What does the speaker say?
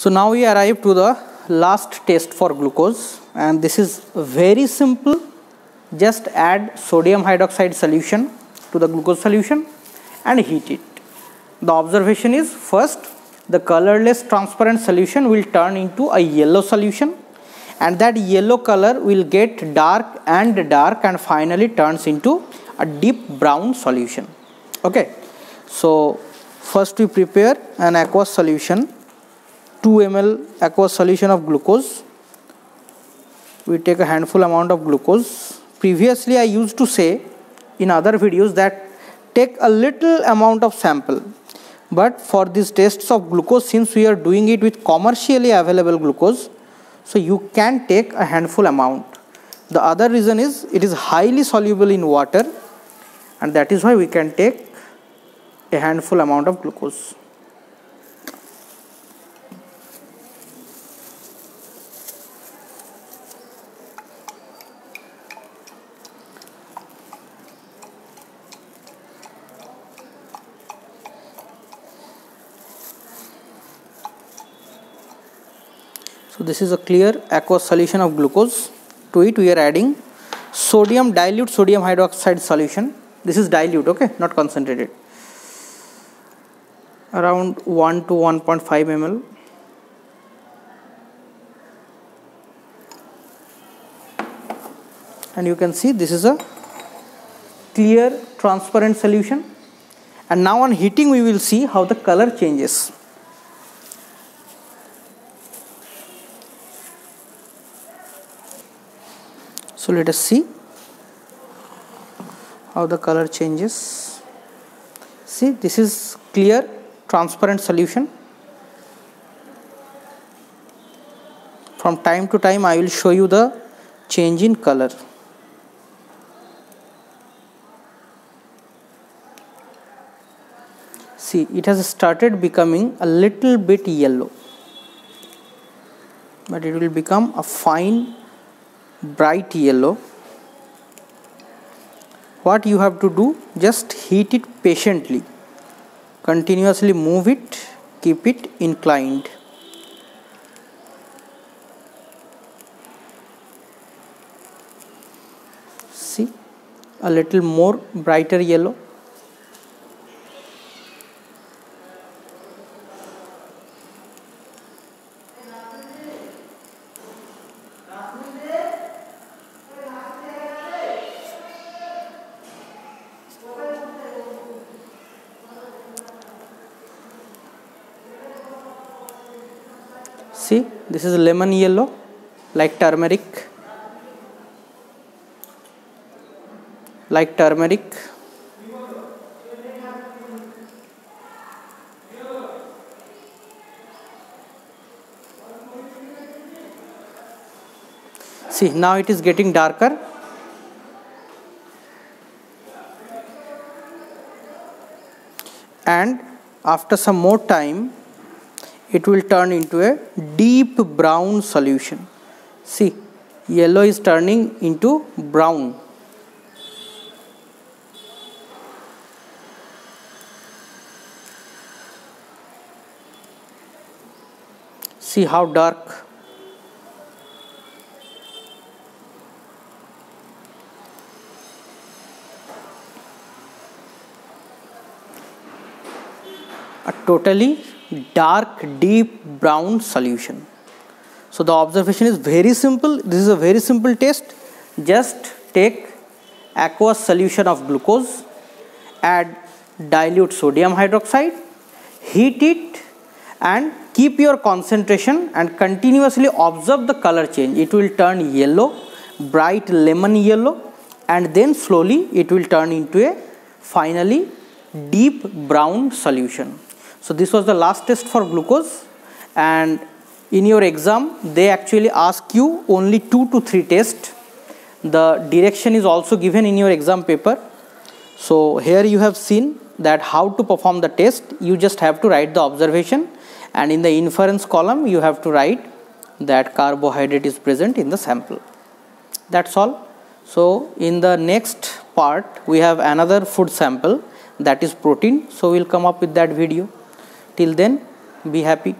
So now we arrive to the last test for glucose, and this is very simple. Just add sodium hydroxide solution to the glucose solution and heat it. The observation is, first the colorless transparent solution will turn into a yellow solution, and that yellow color will get dark and finally turns into a deep brown solution. Okay, so first we prepare an aqueous solution, 2 ml aqueous solution of glucose. We take a handful amount of glucose. Previously I used to say in other videos that take a little amount of sample, but for these tests of glucose, since we are doing it with commercially available glucose, so you can take a handful amount. The other reason is it is highly soluble in water, and that is why we can take a handful amount of glucose. So this is a clear aqueous solution of glucose. To it we are adding dilute sodium hydroxide solution. This is dilute, okay, not concentrated. Around 1 to 1.5 ml. And you can see this is a clear transparent solution. And now on heating we will see how the color changes. So let us see how the color changes. See, this is clear transparent solution. From time to time I will show you the change in color. See, it has started becoming a little bit yellow, but it will become a fine bright yellow. What you have to do, just heat it patiently, continuously move it, keep it inclined. See, a little more brighter yellow. See, this is lemon yellow, like turmeric. See, now it is getting darker. And after some more time, it will turn into a deep brown solution. See, yellow is turning into brown. See how dark. A totally dark deep brown solution. So the observation is very simple. This is a very simple test. Just take aqueous solution of glucose, add dilute sodium hydroxide, heat it and keep your concentration and continuously observe the color change. It will turn yellow, bright lemon yellow, and then slowly it will turn into a finally deep brown solution. So this was the last test for glucose, and in your exam they actually ask you only 2 to 3 tests. The direction is also given in your exam paper. So here you have seen that how to perform the test. You just have to write the observation, and in the inference column you have to write that carbohydrate is present in the sample. That's all. So in the next part we have another food sample, that is protein. So we'll come up with that video. Till then, be happy.